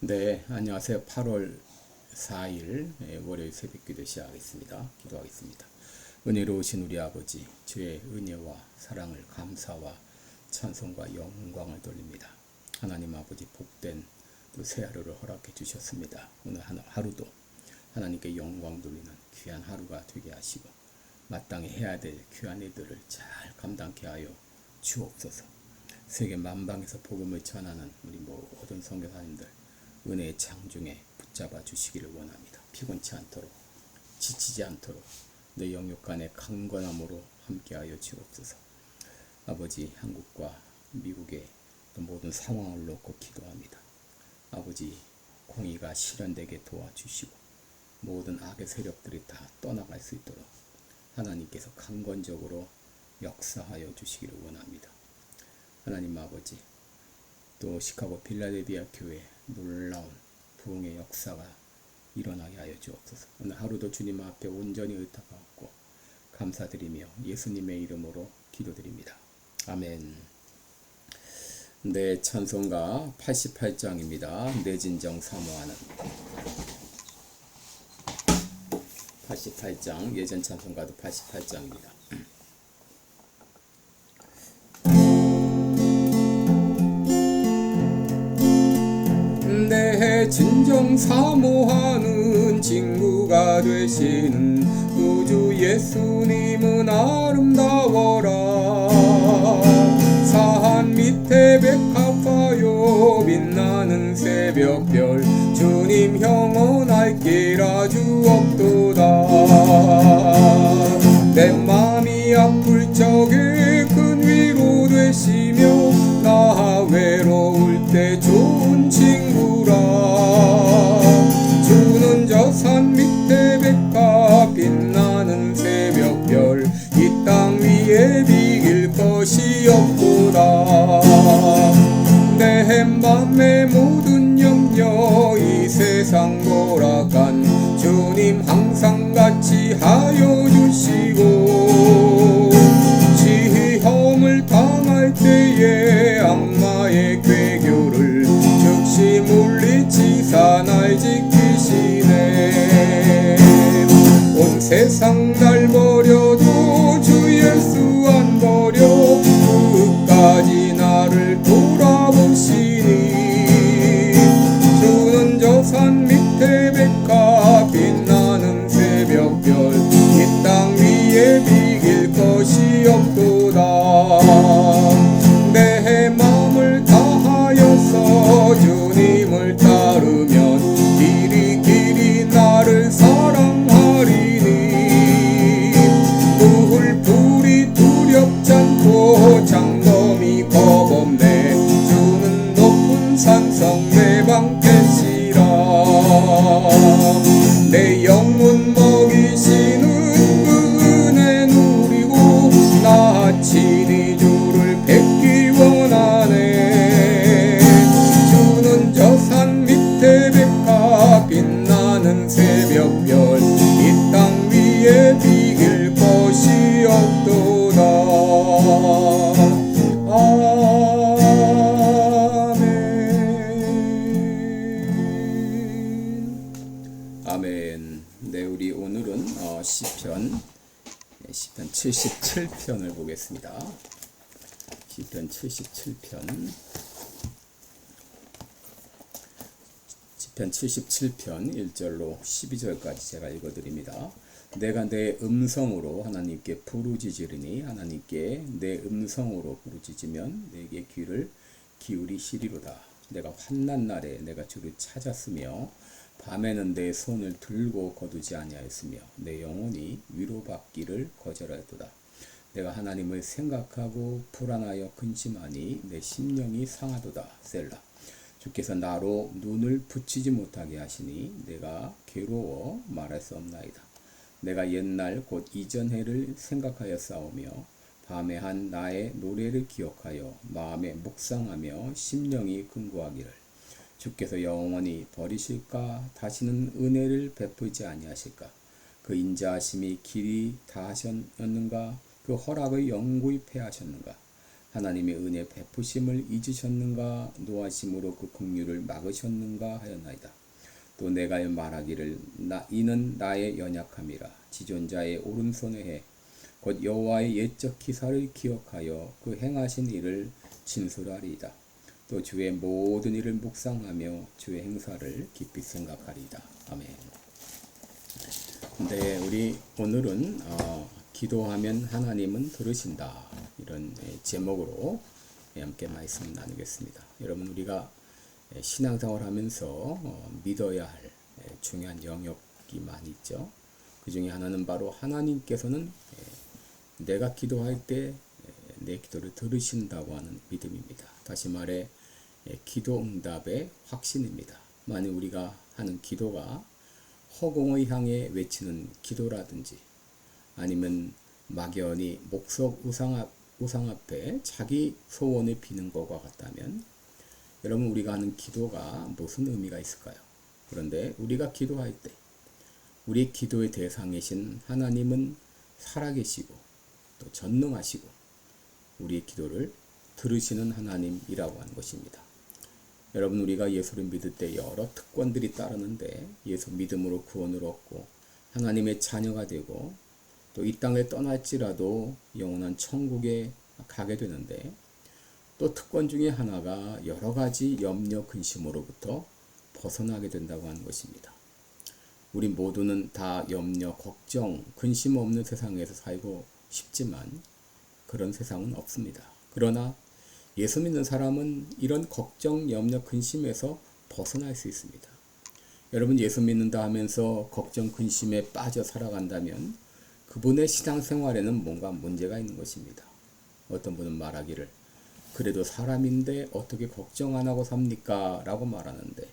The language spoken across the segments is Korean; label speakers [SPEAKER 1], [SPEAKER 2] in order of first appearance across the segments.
[SPEAKER 1] 네, 안녕하세요. 8월 4일 월요일 새벽기도 시작하겠습니다. 기도하겠습니다. 은혜로우신 우리 아버지, 주의 은혜와 사랑을 감사와 찬송과 영광을 돌립니다. 하나님 아버지 복된 또 새 하루를 허락해 주셨습니다. 오늘 하루도 하나님께 영광 돌리는 귀한 하루가 되게 하시고 마땅히 해야 될 귀한 일들을 잘 감당케 하여 주옵소서. 세계 만방에서 복음을 전하는 우리 모든 선교사님들 은혜의 창중에 붙잡아 주시기를 원합니다. 피곤치 않도록 지치지 않도록 내 영육 간의 강건함으로 함께하여 주옵소서. 아버지, 한국과 미국의 모든 상황을 놓고 기도합니다. 아버지, 공의가 실현되게 도와주시고 모든 악의 세력들이 다 떠나갈 수 있도록 하나님께서 강건적으로 역사하여 주시기를 원합니다. 하나님 아버지, 또 시카고 필라델피아 교회 놀라운 부흥의 역사가 일어나게 하여 주옵소서. 오늘 하루도 주님 앞에 온전히 의탁하고 감사드리며 예수님의 이름으로 기도드립니다. 아멘. 네, 찬송가 88장입니다. 내 진정 사모하는 88장, 예전 찬송가도 88장입니다. 내 진정 사모하는 친구가 되시는 우주 예수님은 아름다워라. 산 밑에 백합화요 빛나는 새벽별 주님 영원할 길 아주 없도다. 내 맘이 아플 적에 큰 위로 되시며 나 외로울 때 좋은 친구라. 주는 저 산 밑에 백합 빛나는 새벽별 이 땅 위에 비길 것이 없도다. 내 맘의 모든 염려 이 세상 몰아간 주님 항상 같이 하여 주시고 시험을 당할 때에 악마의 괴교를 즉시 물리치사 날 지키시네. 온 세상 날 버려도 주 예수 안 버려 끝까지 나를 돌아보시니. 주는 저 산 밑에 백합 빛나는 새벽별 이 땅 위에 비길 것이 없도다. 내 마음을 다하여서 주님을 따르면 길이 길이 나를 사랑하리니. 불이 두렵지 않고 장검이 겁없네. 주는 높은 산성 내 방패시라. 내 영혼 먹이시는 그 은혜 누리고 나 친히 주를 뵙기 원하네. 주는 저 산 밑에 백합 빛나는 새벽별 이 땅 위에 비길 것이 없도다. 아멘. 네, 우리 오늘은 시편 77편을 보겠습니다. 시편 77편 1절로 12절까지 제가 읽어드립니다. 내가 내 음성으로 하나님께 부르짖으리니 하나님께 내 음성으로 부르짖으면 내게 귀를 기울이시리로다. 내가 환난 날에 내가 주를 찾았으며 밤에는 내 손을 들고 거두지 아니하였으며 내 영혼이 위로받기를 거절하였도다. 내가 하나님을 생각하고 불안하여 근심하니 내 심령이 상하도다. 셀라. 주께서 나로 눈을 붙이지 못하게 하시니 내가 괴로워 말할 수 없나이다. 내가 옛날 곧 이전 해를 생각하여 싸우며 밤에 한 나의 노래를 기억하여 마음에 묵상하며 심령이 근고하기를 주께서 영원히 버리실까? 다시는 은혜를 베풀지 아니하실까? 그 인자하심이 길이 다하셨는가? 그 허락을 영구히 패하셨는가? 하나님의 은혜 베푸심을 잊으셨는가? 노하심으로 그 긍휼을 막으셨는가 하였나이다. 또 내가 말하기를 이는 나의 연약함이라. 지존자의 오른손의 해 곧 여호와의 옛적 기사를 기억하여 그 행하신 일을 진술하리이다. 또 주의 모든 일을 묵상하며 주의 행사를 깊이 생각하리이다. 아멘. 네, 우리 오늘은 기도하면 하나님은 들으신다, 이런 제목으로 함께 말씀을 나누겠습니다. 여러분, 우리가 신앙생활 하면서 믿어야 할 중요한 영역이 많이 있죠. 그 중에 하나는 바로 하나님께서는 내가 기도할 때 내 기도를 들으신다고 하는 믿음입니다. 다시 말해 기도 응답의 확신입니다. 만약 우리가 하는 기도가 허공을 향해 외치는 기도라든지 아니면 막연히 목석 우상 앞에 자기 소원을 비는 것과 같다면 여러분, 우리가 하는 기도가 무슨 의미가 있을까요? 그런데 우리가 기도할 때 우리 기도의 대상이신 하나님은 살아계시고 또 전능하시고 우리의 기도를 들으시는 하나님이라고 하는 것입니다. 여러분, 우리가 예수를 믿을 때 여러 특권들이 따르는데 예수 믿음으로 구원을 얻고 하나님의 자녀가 되고 또 이 땅에 떠날지라도 영원한 천국에 가게 되는데, 또 특권 중에 하나가 여러 가지 염려 근심으로부터 벗어나게 된다고 하는 것입니다. 우리 모두는 다 염려, 걱정, 근심 없는 세상에서 살고 싶지만 그런 세상은 없습니다. 그러나 예수 믿는 사람은 이런 걱정, 염려, 근심에서 벗어날 수 있습니다. 여러분, 예수 믿는다 하면서 걱정, 근심에 빠져 살아간다면 그분의 신앙생활에는 뭔가 문제가 있는 것입니다. 어떤 분은 말하기를 그래도 사람인데 어떻게 걱정 안 하고 삽니까? 라고 말하는데,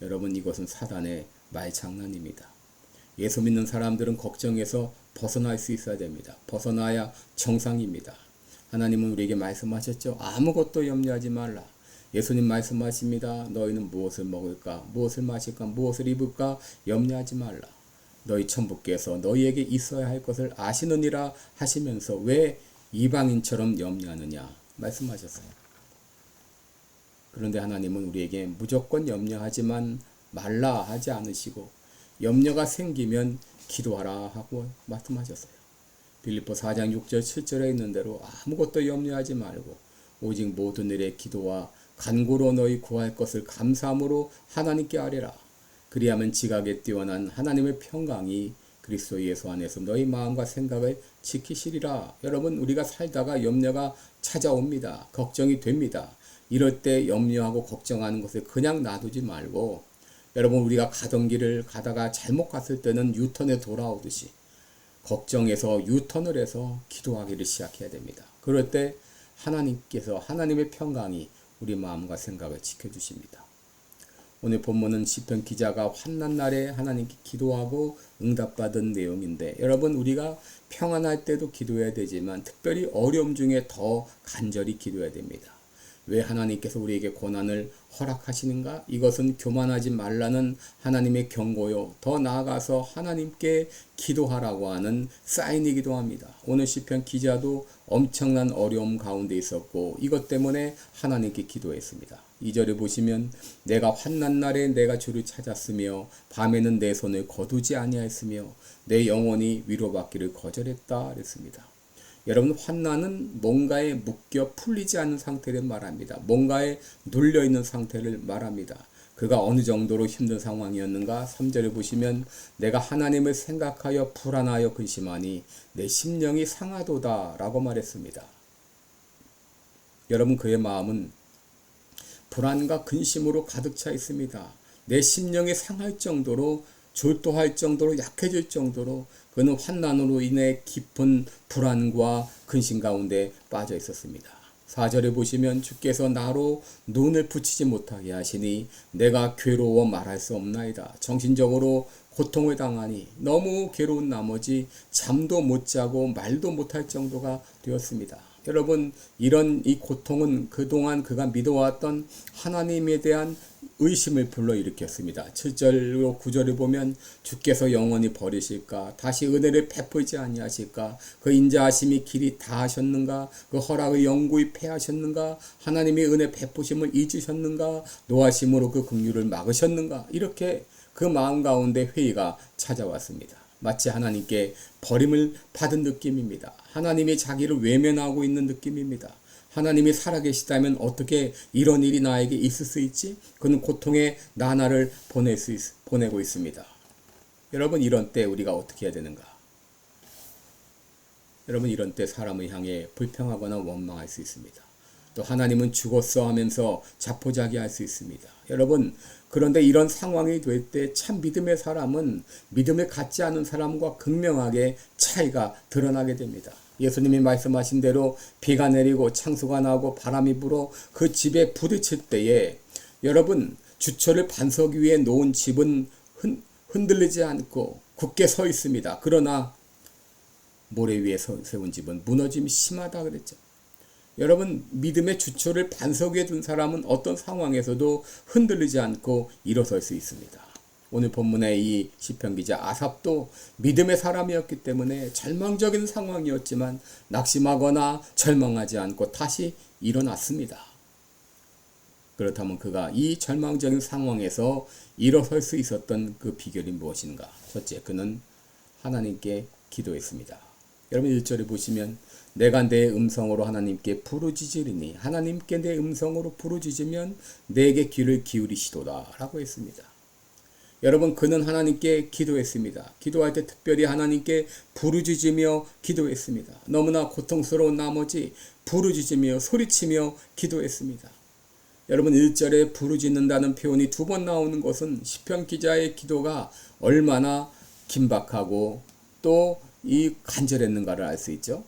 [SPEAKER 1] 여러분, 이것은 사단의 말장난입니다. 예수 믿는 사람들은 걱정에서 벗어날 수 있어야 됩니다. 벗어나야 정상입니다. 하나님은 우리에게 말씀하셨죠. 아무것도 염려하지 말라. 예수님 말씀하십니다. 너희는 무엇을 먹을까? 무엇을 마실까? 무엇을 입을까? 염려하지 말라. 너희 천부께서 너희에게 있어야 할 것을 아시느니라 하시면서 왜 이방인처럼 염려하느냐 말씀하셨어요. 그런데 하나님은 우리에게 무조건 염려하지만 말라 하지 않으시고 염려가 생기면 기도하라 하고 말씀하셨어요. 빌립보 4장 6절 7절에 있는 대로 아무것도 염려하지 말고 오직 모든 일에 기도와 간구로 너희 구할 것을 감사함으로 하나님께 아뢰라. 그리하면 지각에 뛰어난 하나님의 평강이 그리스도 예수 안에서 너희 마음과 생각을 지키시리라. 여러분, 우리가 살다가 염려가 찾아옵니다. 걱정이 됩니다. 이럴 때 염려하고 걱정하는 것을 그냥 놔두지 말고, 여러분, 우리가 가던 길을 가다가 잘못 갔을 때는 유턴에 돌아오듯이 걱정에서 유턴을 해서 기도하기를 시작해야 됩니다. 그럴 때 하나님께서 하나님의 평강이 우리 마음과 생각을 지켜주십니다. 오늘 본문은 시편 기자가 환난 날에 하나님께 기도하고 응답받은 내용인데, 여러분, 우리가 평안할 때도 기도해야 되지만 특별히 어려움 중에 더 간절히 기도해야 됩니다. 왜 하나님께서 우리에게 고난을 허락하시는가? 이것은 교만하지 말라는 하나님의 경고요. 더 나아가서 하나님께 기도하라고 하는 사인이기도 합니다. 오늘 시편 기자도 엄청난 어려움 가운데 있었고 이것 때문에 하나님께 기도했습니다. 2절에 보시면 내가 환난 날에 내가 주를 찾았으며 밤에는 내 손을 거두지 아니하였으며 내 영혼이 위로받기를 거절했다 그랬습니다. 여러분, 환난은 뭔가에 묶여 풀리지 않는 상태를 말합니다. 뭔가에 눌려있는 상태를 말합니다. 그가 어느 정도로 힘든 상황이었는가? 3절에 보시면 내가 하나님을 생각하여 불안하여 근심하니 내 심령이 상하도다 라고 말했습니다. 여러분, 그의 마음은 불안과 근심으로 가득 차 있습니다. 내 심령이 상할 정도로, 졸도할 정도로, 약해질 정도로 그는 환난으로 인해 깊은 불안과 근심 가운데 빠져 있었습니다. 4절에 보시면 주께서 나로 눈을 붙이지 못하게 하시니 내가 괴로워 말할 수 없나이다. 정신적으로 고통을 당하니 너무 괴로운 나머지 잠도 못 자고 말도 못할 정도가 되었습니다. 여러분, 이런 이 고통은 그동안 그가 믿어왔던 하나님에 대한 의심을 불러일으켰습니다. 7절로 9절을 보면 주께서 영원히 버리실까? 다시 은혜를 베풀지 아니하실까? 그 인자하심이 길이 다하셨는가? 그 허락을 영구히 패하셨는가? 하나님의 은혜 베푸심을 잊으셨는가? 노하심으로 그 긍휼을 막으셨는가? 이렇게 그 마음 가운데 회의가 찾아왔습니다. 마치 하나님께 버림을 받은 느낌입니다. 하나님이 자기를 외면하고 있는 느낌입니다. 하나님이 살아계시다면 어떻게 이런 일이 나에게 있을 수 있지? 그는 고통의 나날을 보내고 있습니다. 여러분, 이런 때 우리가 어떻게 해야 되는가? 여러분, 이런 때 사람을 향해 불평하거나 원망할 수 있습니다. 또 하나님은 죽었어 하면서 자포자기할 수 있습니다. 여러분, 그런데 이런 상황이 될 때 참 믿음의 사람은 믿음을 갖지 않은 사람과 극명하게 차이가 드러나게 됩니다. 예수님이 말씀하신 대로 비가 내리고 창수가 나고 바람이 불어 그 집에 부딪힐 때에 여러분, 주철을 반석 위에 놓은 집은 흔들리지 않고 굳게 서 있습니다. 그러나 모래 위에 세운 집은 무너짐이 심하다 그랬죠. 여러분, 믿음의 주초를 반석 위에 둔 사람은 어떤 상황에서도 흔들리지 않고 일어설 수 있습니다. 오늘 본문의 이 시편 기자 아삽도 믿음의 사람이었기 때문에 절망적인 상황이었지만 낙심하거나 절망하지 않고 다시 일어났습니다. 그렇다면 그가 이 절망적인 상황에서 일어설 수 있었던 그 비결이 무엇인가? 첫째, 그는 하나님께 기도했습니다. 여러분 1절에 보시면 내가 내 음성으로 하나님께 부르짖으리니 하나님께 내 음성으로 부르짖으면 내게 귀를 기울이시도다 라고 했습니다. 여러분, 그는 하나님께 기도했습니다. 기도할 때 특별히 하나님께 부르짖으며 기도했습니다. 너무나 고통스러운 나머지 부르짖으며 소리치며 기도했습니다. 여러분, 1절에 부르짖는다는 표현이 2번 나오는 것은 시편 기자의 기도가 얼마나 긴박하고 또 이 간절했는가를 알 수 있죠.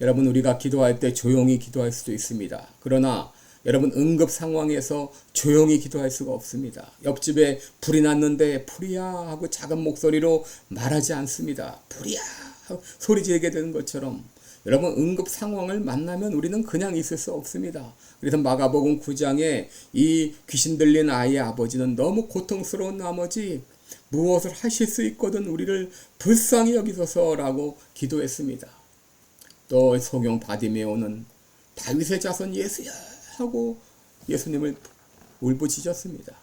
[SPEAKER 1] 여러분, 우리가 기도할 때 조용히 기도할 수도 있습니다. 그러나 여러분, 응급 상황에서 조용히 기도할 수가 없습니다. 옆집에 불이 났는데 불이야 하고 작은 목소리로 말하지 않습니다. 불이야 소리 지르게 되는 것처럼 여러분, 응급 상황을 만나면 우리는 그냥 있을 수 없습니다. 그래서 마가복음 9장에 이 귀신 들린 아이의 아버지는 너무 고통스러운 나머지 무엇을 하실 수 있거든 우리를 불쌍히 여기소서라고 기도했습니다. 또 소경 바디메오는 다윗의 자손 예수야 하고 예수님을 울부짖었습니다.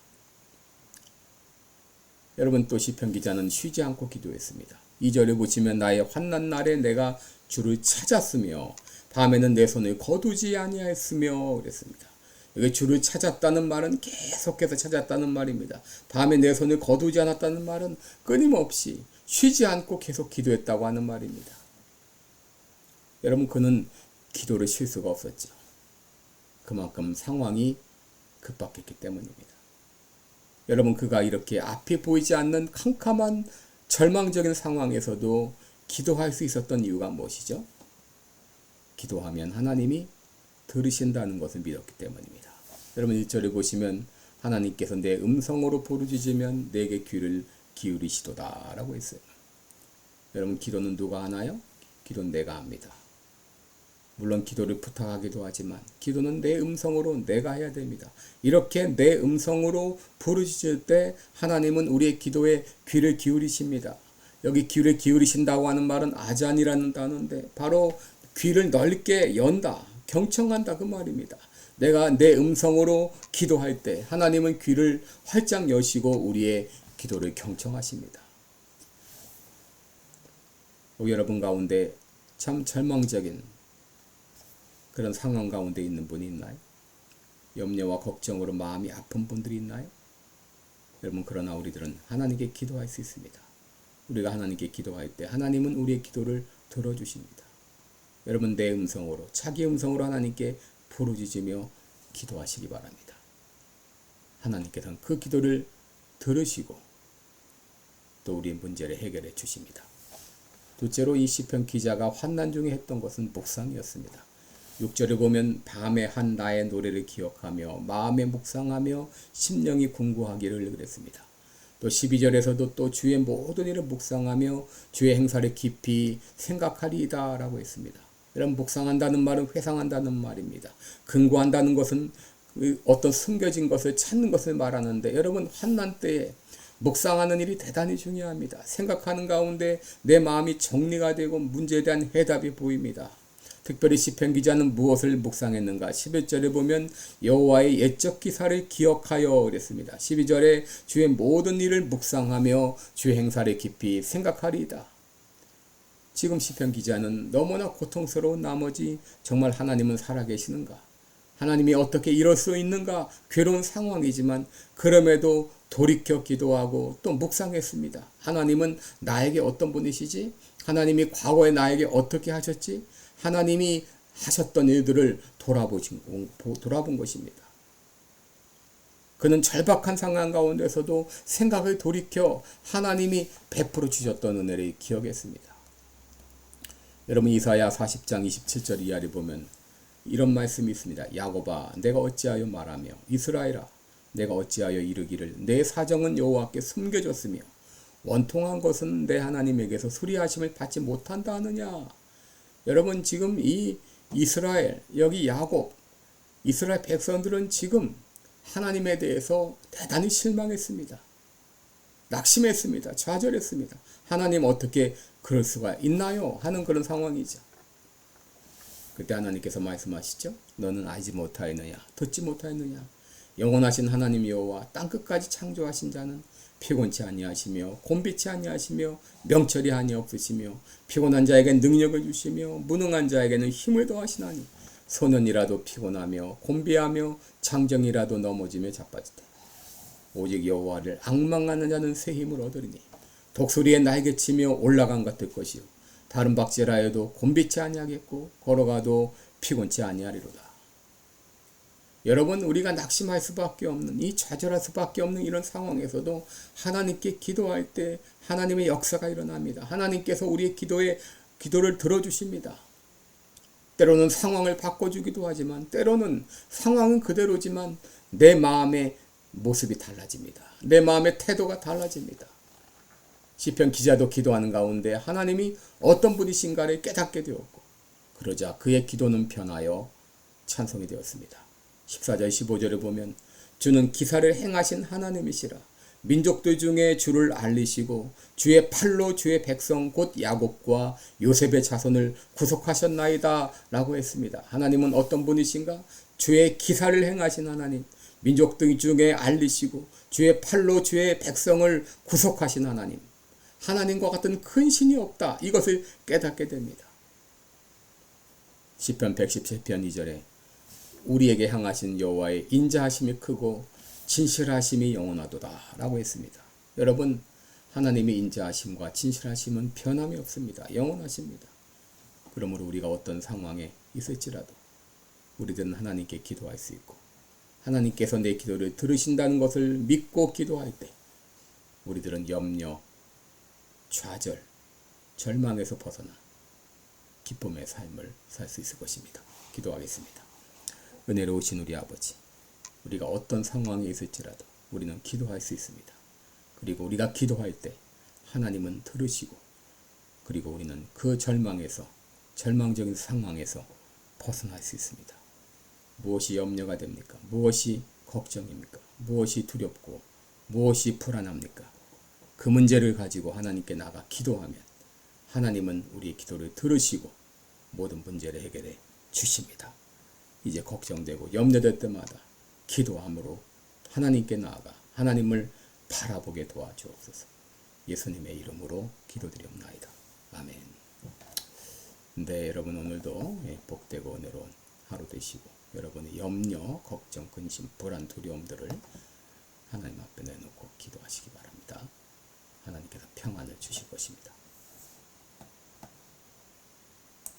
[SPEAKER 1] 여러분, 또 시편 기자는 쉬지 않고 기도했습니다. 2절에 보시면 나의 환난 날에 내가 주를 찾았으며 밤에는 내 손을 거두지 아니하였으며 그랬습니다. 여기 주를 찾았다는 말은 계속해서 찾았다는 말입니다. 밤에 내 손을 거두지 않았다는 말은 끊임없이 쉬지 않고 계속 기도했다고 하는 말입니다. 여러분, 그는 기도를 쉴 수가 없었죠. 그만큼 상황이 급박했기 때문입니다. 여러분, 그가 이렇게 앞이 보이지 않는 캄캄한 절망적인 상황에서도 기도할 수 있었던 이유가 무엇이죠? 기도하면 하나님이 들으신다는 것을 믿었기 때문입니다. 여러분 1절에 보시면 하나님께서 내 음성으로 부르짖으면 내게 귀를 기울이시도다 라고 했어요. 여러분, 기도는 누가 하나요? 기도는 내가 합니다. 물론 기도를 부탁하기도 하지만 기도는 내 음성으로 내가 해야 됩니다. 이렇게 내 음성으로 부르짖을 때 하나님은 우리의 기도에 귀를 기울이십니다. 여기 귀를 기울이신다고 하는 말은 아잔이라는 단어인데 바로 귀를 넓게 연다, 경청한다 그 말입니다. 내가 내 음성으로 기도할 때 하나님은 귀를 활짝 여시고 우리의 기도를 경청하십니다. 여러분 가운데 참 절망적인 그런 상황 가운데 있는 분이 있나요? 염려와 걱정으로 마음이 아픈 분들이 있나요? 여러분, 그러나 우리들은 하나님께 기도할 수 있습니다. 우리가 하나님께 기도할 때 하나님은 우리의 기도를 들어주십니다. 여러분, 내 음성으로, 자기 음성으로 하나님께 부르짖으며 기도하시기 바랍니다. 하나님께서는 그 기도를 들으시고 또 우리의 문제를 해결해 주십니다. 둘째로 이 시편 기자가 환난 중에 했던 것은 묵상이었습니다. 6절에 보면 밤에 한 나의 노래를 기억하며 마음에 묵상하며 심령이 궁구하기를 그랬습니다. 또 12절에서도 또 주의 모든 일을 묵상하며 주의 행사를 깊이 생각하리이다 라고 했습니다. 여러분, 묵상한다는 말은 회상한다는 말입니다. 근거한다는 것은 어떤 숨겨진 것을 찾는 것을 말하는데, 여러분, 환난 때에 묵상하는 일이 대단히 중요합니다. 생각하는 가운데 내 마음이 정리가 되고 문제에 대한 해답이 보입니다. 특별히 시편 기자는 무엇을 묵상했는가? 11절에 보면 여호와의 옛적 기사를 기억하여 그랬습니다. 12절에 주의 모든 일을 묵상하며 주의 행사를 깊이 생각하리이다. 지금 시편 기자는 너무나 고통스러운 나머지 정말 하나님은 살아계시는가? 하나님이 어떻게 이럴 수 있는가? 괴로운 상황이지만 그럼에도 돌이켜 기도하고 또 묵상했습니다. 하나님은 나에게 어떤 분이시지? 하나님이 과거에 나에게 어떻게 하셨지? 하나님이 하셨던 일들을 돌아본 것입니다. 그는 절박한 상황 가운데서도 생각을 돌이켜 하나님이 베풀어 주셨던 은혜를 기억했습니다. 여러분, 이사야 40장 27절 이하를 보면 이런 말씀이 있습니다. 야곱아, 내가 어찌하여 말하며 이스라엘아, 내가 어찌하여 이르기를 내 사정은 여호와께 숨겨졌으며 원통한 것은 내 하나님에게서 수리하심을 받지 못한다 하느냐. 여러분, 지금 이 이스라엘, 여기 야곱, 이스라엘 백성들은 지금 하나님에 대해서 대단히 실망했습니다. 낙심했습니다. 좌절했습니다. 하나님 어떻게 그럴 수가 있나요? 하는 그런 상황이죠. 그때 하나님께서 말씀하시죠. 너는 알지 못하였느냐? 듣지 못하였느냐? 영원하신 하나님 여호와 땅끝까지 창조하신 자는 피곤치 아니하시며 곤비치 아니하시며 명철이 아니 없으시며 피곤한 자에게 능력을 주시며 무능한 자에게는 힘을 더하시나니 소년이라도 피곤하며 곤비하며 장정이라도 넘어지며 자빠지되 오직 여호와를 앙망하는 자는 새 힘을 얻으리니 독수리의 날개치며 올라간 같을 것이요 다른 박제라 해도 곤비치 아니하겠고 걸어가도 피곤치 아니하리로다. 여러분, 우리가 낙심할 수밖에 없는, 이 좌절할 수밖에 없는 이런 상황에서도 하나님께 기도할 때 하나님의 역사가 일어납니다. 하나님께서 우리의 기도를 들어주십니다. 때로는 상황을 바꿔주기도 하지만 때로는 상황은 그대로지만 내 마음의 모습이 달라집니다. 내 마음의 태도가 달라집니다. 시편 기자도 기도하는 가운데 하나님이 어떤 분이신가를 깨닫게 되었고 그러자 그의 기도는 변하여 찬송이 되었습니다. 14절 15절에 보면 주는 기사를 행하신 하나님이시라 민족들 중에 주를 알리시고 주의 팔로 주의 백성 곧 야곱과 요셉의 자손을 구속하셨나이다 라고 했습니다. 하나님은 어떤 분이신가? 주의 기사를 행하신 하나님, 민족들 중에 알리시고 주의 팔로 주의 백성을 구속하신 하나님, 하나님과 같은 큰 신이 없다. 이것을 깨닫게 됩니다. 시편 117편 2절에 우리에게 향하신 여호와의 인자하심이 크고 진실하심이 영원하도다 라고 했습니다. 여러분, 하나님의 인자하심과 진실하심은 변함이 없습니다. 영원하십니다. 그러므로 우리가 어떤 상황에 있을지라도 우리들은 하나님께 기도할 수 있고 하나님께서 내 기도를 들으신다는 것을 믿고 기도할 때 우리들은 염려, 좌절, 절망에서 벗어나 기쁨의 삶을 살 수 있을 것입니다. 기도하겠습니다. 은혜로우신 우리 아버지, 우리가 어떤 상황에 있을지라도 우리는 기도할 수 있습니다. 그리고 우리가 기도할 때 하나님은 들으시고 그리고 우리는 그 절망적인 상황에서 벗어날 수 있습니다. 무엇이 염려가 됩니까? 무엇이 걱정입니까? 무엇이 두렵고 무엇이 불안합니까? 그 문제를 가지고 하나님께 나가 기도하면 하나님은 우리의 기도를 들으시고 모든 문제를 해결해 주십니다. 이제 걱정되고 염려될 때마다 기도함으로 하나님께 나아가 하나님을 바라보게 도와주옵소서. 예수님의 이름으로 기도드리옵나이다. 아멘. 네, 여러분 오늘도 복되고 은혜로운 하루 되시고 여러분의 염려, 걱정, 근심, 불안, 두려움들을 하나님 앞에 내놓고 기도하시기 바랍니다. 하나님께서 평안을 주실 것입니다.